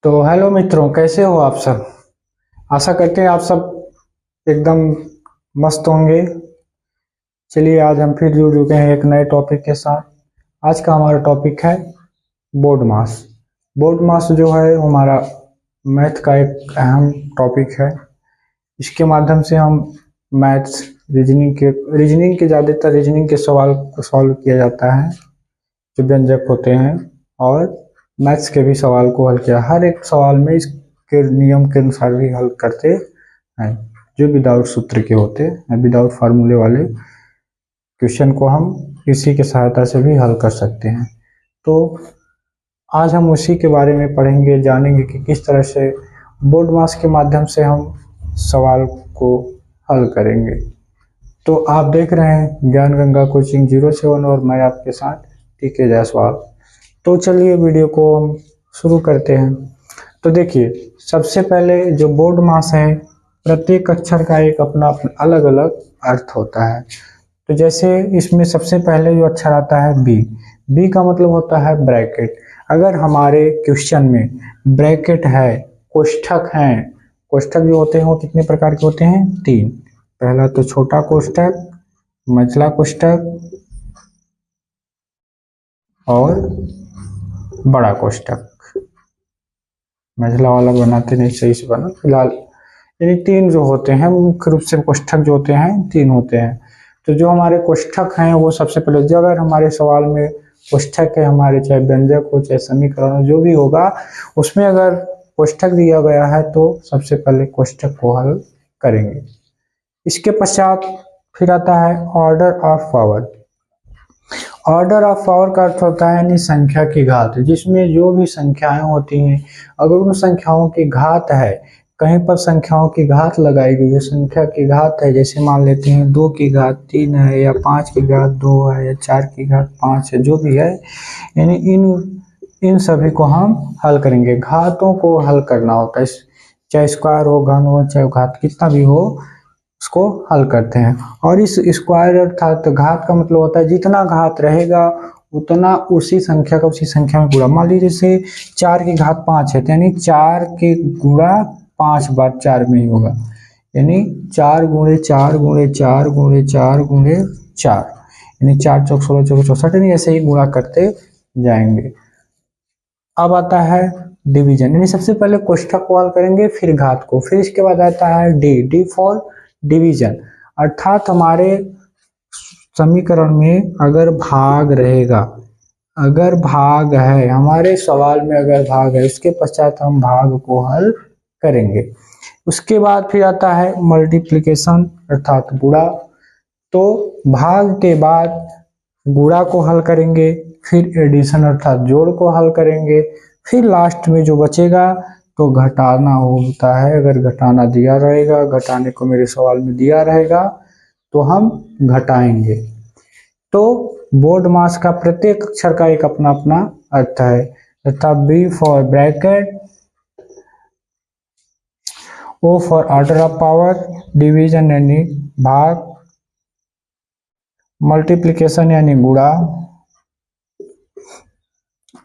तो हेलो मित्रों, कैसे हो आप सब। आशा करते हैं आप सब एकदम मस्त होंगे। चलिए, आज हम फिर जुड़ चुके हैं एक नए टॉपिक के साथ। आज का हमारा टॉपिक है बोर्ड मास। बोर्ड मास जो है हमारा मैथ का एक अहम टॉपिक है। इसके माध्यम से हम मैथ्स रीजनिंग के ज़्यादातर रीजनिंग के सवाल को सॉल्व किया जाता है, जो व्यंजक होते हैं, और मैथ्स के भी सवाल को हल किया। हर एक सवाल में इसके नियम के अनुसार भी हल करते हैं, जो विदाउट सूत्र के होते हैं, विदाउट फार्मूले वाले क्वेश्चन को हम इसी की सहायता से भी हल कर सकते हैं। तो आज हम उसी के बारे में पढ़ेंगे, जानेंगे कि किस तरह से बोर्ड मास के माध्यम से हम सवाल को हल करेंगे। तो आप देख रहे हैं ज्ञान गंगा कोचिंग 07 और मैं आपके साथ टीके जायसवाल। तो चलिए वीडियो को हम शुरू करते हैं। तो देखिए, सबसे पहले जो बोर्ड मास है, प्रत्येक अक्षर का एक अपना अलग अलग अर्थ होता है। तो जैसे इसमें सबसे पहले जो अक्षर आता है बी। बी का मतलब होता है ब्रैकेट। अगर हमारे क्वेश्चन में ब्रैकेट है, कोष्ठक हैं, कोष्ठक जो होते हैं वो कितने प्रकार के होते हैं? 3। पहला तो छोटा कोष्ठक, मझला कोष्ठक और बड़ा कोष्ठक। मझला वाला बनाते नहीं, सही से बना फिलहाल। यानी 3 जो होते हैं मुख्य रूप से कोष्ठक जो होते हैं 3 होते हैं। तो जो हमारे कोष्ठक हैं वो सबसे पहले, जो अगर हमारे सवाल में कोष्ठक है, हमारे चाहे व्यंजक हो चाहे समीकरण जो भी होगा, उसमें अगर कोष्ठक दिया गया है तो सबसे पहले कोष्ठक को हल करेंगे। इसके पश्चात फिर आता है order of power. Order of power का अर्थ होता है यानी संख्या की घात, जिसमें जो भी संख्याएं होती हैं, अगर उन संख्याओं की घात है, कहीं पर संख्याओं की घात लगाई गई है, संख्या की घात है, जैसे मान लेते हैं 2 की घात 3 है, या 5 की घात 2 है, या 4 की घात 5 है, जो भी है, यानी इन सभी को हम हल करेंगे। घातों को हल करना होता है, चाहे स्क्वायर हो, घन हो, चाहे घात कितना भी हो, उसको हल करते हैं। और इस स्क्वायर अर्थात घात का मतलब होता है जितना घात रहेगा उतना उसी संख्या का उसी संख्या में गुणा। मान लीजिए जैसे 4 की घात 5 है, तो यानी 4 के गुणा 5 बार 4 में ही होगा, यानी 4 गुणे 4 गुणे 4 गुणे 4 गुणे 4, यानी 4 चौक 16 चौक 64, यानी ऐसे ही गुणा करते जाएंगे। अब आता है डिवीजन, यानी सबसे पहले कोष्ठक को हल करेंगे, फिर घात को, फिर इसके बाद आता है डी फॉर डिवीजन। अर्थात हमारे समीकरण में अगर भाग रहेगा, अगर भाग है हमारे सवाल में, अगर भाग है, उसके पश्चात हम भाग को हल करेंगे। उसके बाद फिर आता है मल्टीप्लिकेशन अर्थात गुणा। तो भाग के बाद गुणा को हल करेंगे, फिर एडिशन अर्थात जोड़ को हल करेंगे, फिर लास्ट में जो बचेगा तो घटाना होता है। अगर घटाना दिया रहेगा, घटाने को मेरे सवाल में दिया रहेगा तो हम घटाएंगे। तो बोर्ड मास का प्रत्येक अक्षर का एक अपना अपना अर्थ है। अर्थात B for bracket, O for order of power, division यानी भाग, मल्टीप्लिकेशन यानी गुणा,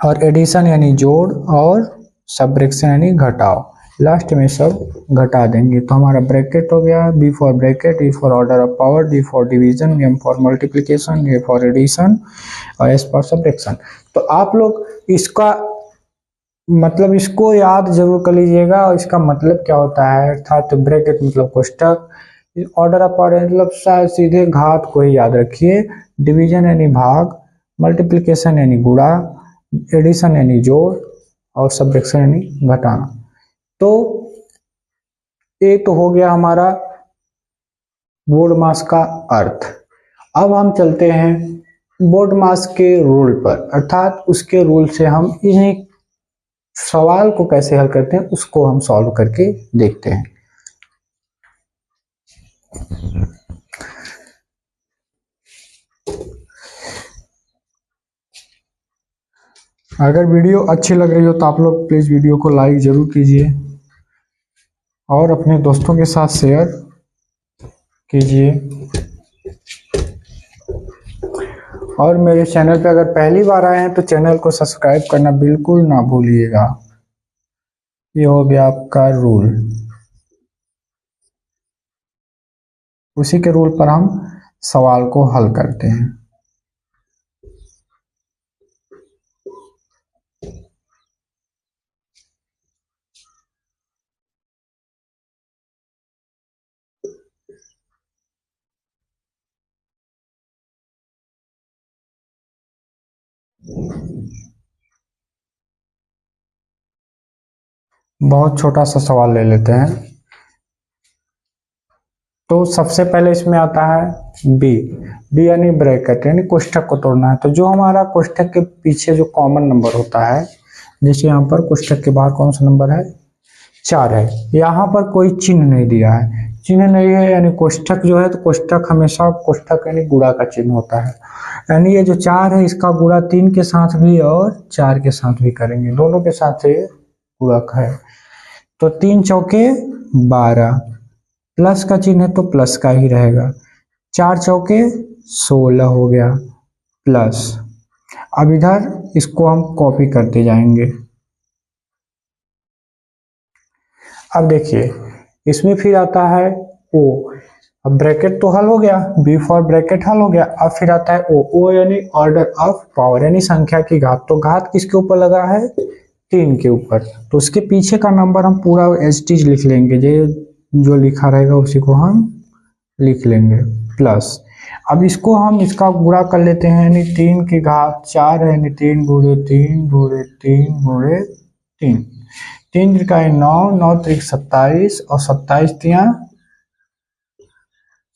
और एडिशन यानी जोड़, और सबट्रैक्शन यानी घटाओ। लास्ट में सब घटा देंगे। तो हमारा ब्रैकेट हो गया, B for bracket, E for order of power, D for division, M for multiplication, A for addition, और एस फॉर सबट्रैक्शन। तो आप लोग इसका मतलब इसको याद जरूर कर लीजिएगा, और इसका मतलब क्या होता है। अर्थात ब्रैकेट मतलब कोष्ठक, ऑर्डर ऑफ पावर मतलब शायद सीधे घात को ही याद रखिए, डिवीजन यानी भाग, मल्टीप्लिकेशन यानी गुणा, एडिशन यानी जोड़, और सबट्रैक्शन यानी घटाना। तो ये तो हो गया हमारा बोर्ड मास का अर्थ। अब हम चलते हैं बोर्ड मास के रूल पर, अर्थात उसके रूल से हम इन्हीं सवाल को कैसे हल करते हैं उसको हम सॉल्व करके देखते हैं। अगर वीडियो अच्छी लग रही हो तो आप लोग प्लीज़ वीडियो को लाइक ज़रूर कीजिए और अपने दोस्तों के साथ शेयर कीजिए। और मेरे चैनल पे अगर पहली बार आए हैं तो चैनल को सब्सक्राइब करना बिल्कुल ना भूलिएगा। ये हो गया आपका रूल। उसी के रूल पर हम सवाल को हल करते हैं। बहुत छोटा सा सवाल ले लेते हैं। तो सबसे पहले इसमें आता है बी। बी यानी ब्रैकेट, यानी कोष्ठक को तोड़ना है। तो जो हमारा कोष्ठक के पीछे जो कॉमन नंबर होता है, जैसे यहाँ पर कोष्ठक के बाहर कौन सा नंबर है, 4 है। यहाँ पर कोई चिन्ह नहीं दिया है, चिन्ह नहीं है यानी कोष्ठक जो है, तो कोष्ठक हमेशा कोष्ठक यानी गुणा का चिन्ह होता है। यानी ये जो 4 है इसका गुणा 3 के साथ भी और 4 के साथ भी करेंगे, दोनों के साथ ये गुणक है। तो 3 चौके 12, प्लस का चिन्ह है तो प्लस का ही रहेगा। 4 चौके 16 हो गया प्लस। अब इधर इसको हम कॉपी करते जाएंगे। अब देखिए इसमें फिर आता है ओ। अब ब्रैकेट तो हल हो गया, बी फॉर ब्रैकेट हल हो गया। अब फिर आता है ओ। ओ यानी ऑर्डर ऑफ पावर, यानी संख्या की घात। तो घात किसके ऊपर लगा है, 3 के ऊपर। तो उसके पीछे का नंबर हम पूरा एज इट इज लिख लेंगे, जो लिखा रहेगा उसी को हम लिख लेंगे प्लस। अब इसको हम इसका गुणा कर लेते हैं, यानी 3 की घात 4 है, यानी 3 गुणे 3 गुणे 3 गुणे 3। 3 त्रिका 9, 9 त्रिक 27 और 27 तिया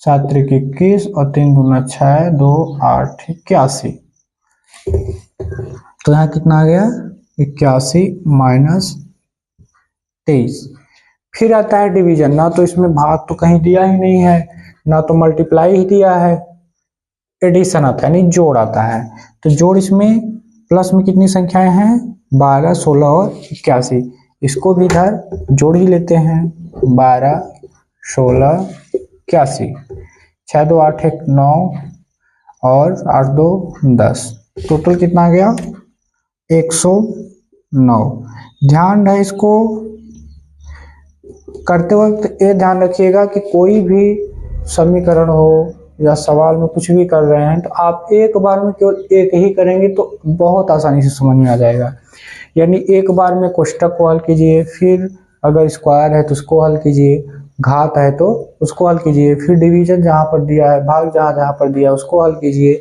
7 त्रिक 21 और 3 दूना 6, 2 8 81। तो यहाँ कितना आ गया, 81 माइनस 23। फिर आता है डिवीजन। ना तो इसमें भाग तो कहीं दिया ही नहीं है, ना तो मल्टीप्लाई ही दिया है, एडिशन आता है यानी जोड़ आता है। तो जोड़ इसमें प्लस में कितनी संख्याएं हैं, 12, 16 और 81। इसको भी इधर जोड़ ही लेते हैं, 12, 16, 81। 6 2 8 1 9 और 8 2 10। टोटल कितना आ गया, 109। ध्यान है इसको करते वक्त ये ध्यान रखिएगा कि कोई भी समीकरण हो या सवाल में कुछ भी कर रहे हैं तो आप एक बार में केवल एक ही करेंगे तो बहुत आसानी से समझ में आ जाएगा। यानी एक बार में कोष्ठक को हल कीजिए, फिर अगर स्क्वायर है तो उसको हल कीजिए, घात है तो उसको हल कीजिए, फिर डिवीजन जहाँ पर दिया है, भाग जहाँ जहाँ पर दिया है उसको हल कीजिए,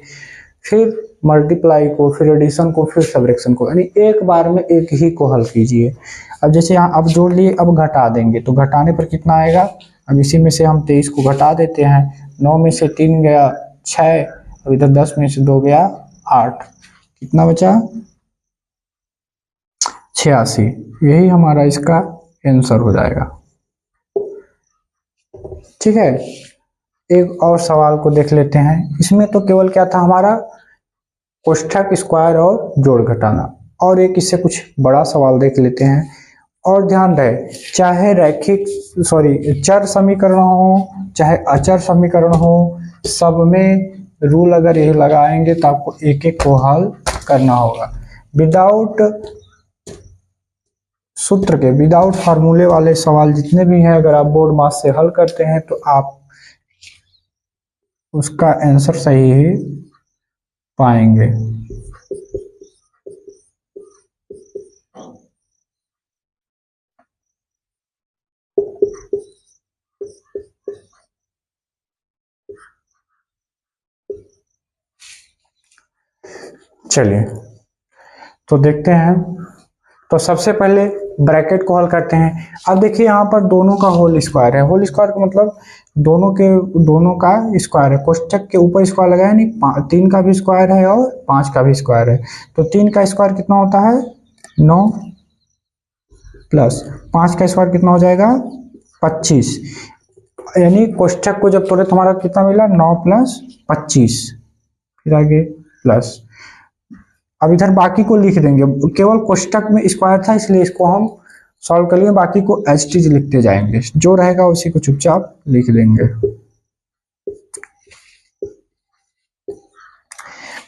फिर मल्टीप्लाई को, फिर एडिशन को, फिर सबट्रैक्शन को, यानी एक बार में एक ही को हल कीजिए। अब जैसे यहाँ अब जोड़ लिए, अब घटा देंगे तो घटाने पर कितना आएगा। अब इसी में से हम 23 को घटा देते हैं। 9 में से 3 गया 6, अब इधर 10 में से 2 गया 8, कितना बचा 86। यही हमारा इसका आंसर हो जाएगा। ठीक है, एक और सवाल को देख लेते हैं। इसमें तो केवल क्या था हमारा, कोष्ठक, स्क्वायर और जोड़ घटाना। और एक इससे कुछ बड़ा सवाल देख लेते हैं। और ध्यान रहे, चाहे रैखिक चर समीकरण हो चाहे अचर समीकरण हो, सब में रूल अगर यही लगाएंगे तो आपको एक एक को हल करना होगा। विदाउट सूत्र के, विदाउट फार्मूले वाले सवाल जितने भी हैं, अगर आप बोर्ड मास से हल करते हैं तो आप उसका आंसर सही ही पाएंगे। चलिए तो देखते हैं। तो सबसे पहले ब्रैकेट को हल करते हैं। अब देखिए यहाँ पर दोनों का होल स्क्वायर है। होल स्क्वायर का मतलब दोनों का स्क्वायर है। कोष्ठक के ऊपर स्क्वायर लगाया, नहीं 3 का भी स्क्वायर है और 5 का भी स्क्वायर है। तो 3 का स्क्वायर कितना होता है 9 प्लस 5 का स्क्वायर कितना हो जाएगा 25। यानी कोष्ठक को जब तोड़े तो हमारा कितना मिला 9 प्लस 25, फिर आगे प्लस। अब इधर बाकी को लिख देंगे, केवल कोष्ठक में स्क्वायर था इसलिए इसको हम सॉल्व कर लिए, बाकी को एज इट इज लिखते जाएंगे, जो रहेगा उसी को चुपचाप लिख देंगे।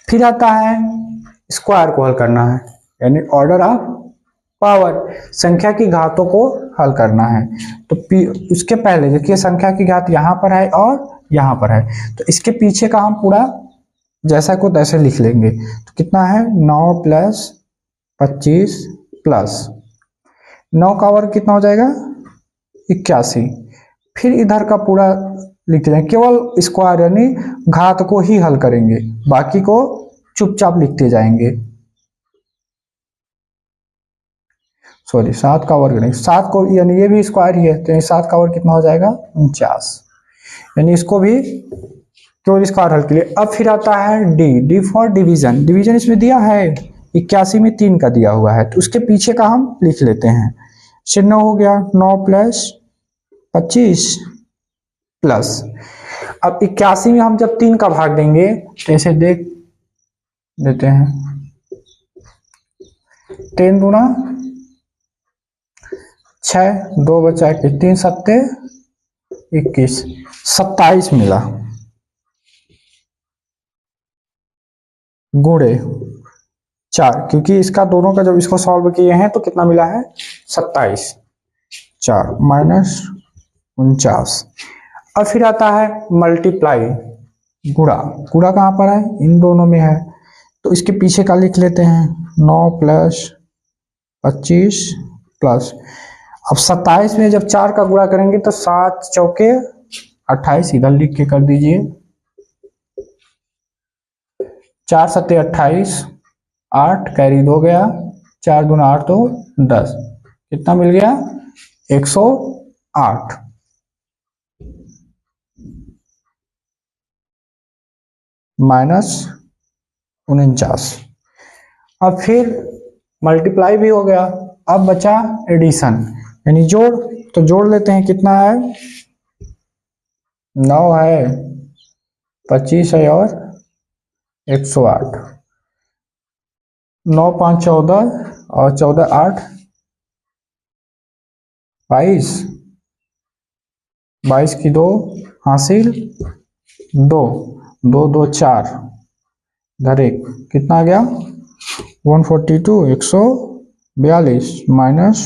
फिर आता है स्क्वायर को हल करना है, यानी ऑर्डर ऑफ पावर, संख्या की घातों को हल करना है। तो उसके पहले देखिए संख्या की घात यहाँ पर है और यहाँ पर है, तो इसके पीछे का हम पूरा जैसा को तैसे लिख लेंगे। तो कितना है 9 प्लस 25 प्लस 9 का वर्ग कितना हो जाएगा 81। फिर इधर का पूरा लिख देंगे, केवल स्क्वायर यानी घात को ही हल करेंगे, बाकी को चुपचाप लिखते जाएंगे। सॉरी 7 का वर्ग नहीं, 7 को यानी ये भी स्क्वायर ही है, तो 7 का वर्ग कितना हो जाएगा 49, यानी इसको भी केवल स्क्वायर हल के लिए। अब फिर आता है डी फॉर डिवीजन। डिवीजन इसमें दिया है 81 में 3 का दिया हुआ है, तो उसके पीछे का हम लिख लेते हैं। 9 हो गया 9 प्लस 25 प्लस, अब 81 में हम जब 3 का भाग देंगे तो ऐसे देख देते हैं, 3 दूना 6, 2 बचा 21, 3 सत्ते 21, 27 मिला गुणे 4, क्योंकि इसका दोनों का जब इसको सॉल्व किए हैं तो कितना मिला है 27, 4 माइनस 49। अब फिर आता है मल्टीप्लाई, गुणा। गुणा कहाँ पर है इन दोनों में है, तो इसके पीछे का लिख लेते हैं 9 प्लस 25 प्लस, अब 27 में जब 4 का गुणा करेंगे तो 7 चौके 28, इधर लिख के कर दीजिए, 4 सत्ते 28, 8 कैरी 2 गया, 4 दूना 8 तो 10, कितना मिल गया 108 माइनस 49। अब फिर मल्टीप्लाई भी हो गया, अब बचा एडिशन यानी जोड़, तो जोड़ लेते हैं, कितना है 9 है 25 है और 108, 9 5 14 और 14 8 22, 22 की 2 हासिल 2, 2 2 4 इधर 1, कितना आ गया 142, 142 माइनस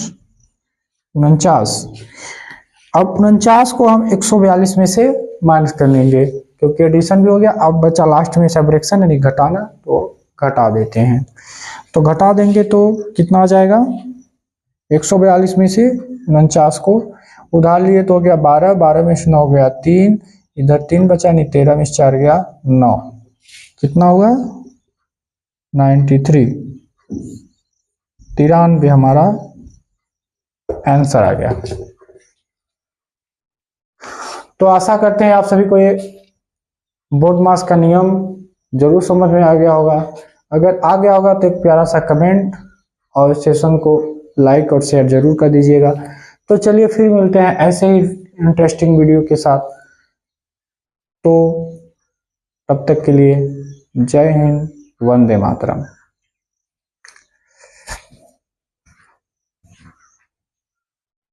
49। अब 49 को हम 142 में से माइनस कर लेंगे, क्योंकि एडिशन भी हो गया। अब बचा लास्ट में सबट्रैक्शन यानी घटाना, तो घटा देते हैं, तो घटा देंगे तो कितना आ जाएगा 142 में से 49 को उधार लिए तो हो गया 12, 12 में से 9 गया 3, इधर 3 बचा नहीं, 13 में से 4 गया 9, कितना हुआ 93, 93 हमारा आंसर आ गया। तो आशा करते हैं आप सभी को ये बोर्ड मास का नियम जरूर समझ में आ गया होगा। अगर आ गया होगा तो एक प्यारा सा कमेंट और सेशन को लाइक और शेयर जरूर कर दीजिएगा। तो चलिए फिर मिलते हैं ऐसे ही इंटरेस्टिंग वीडियो के साथ, तो तब तक के लिए जय हिंद, वंदे मातरम।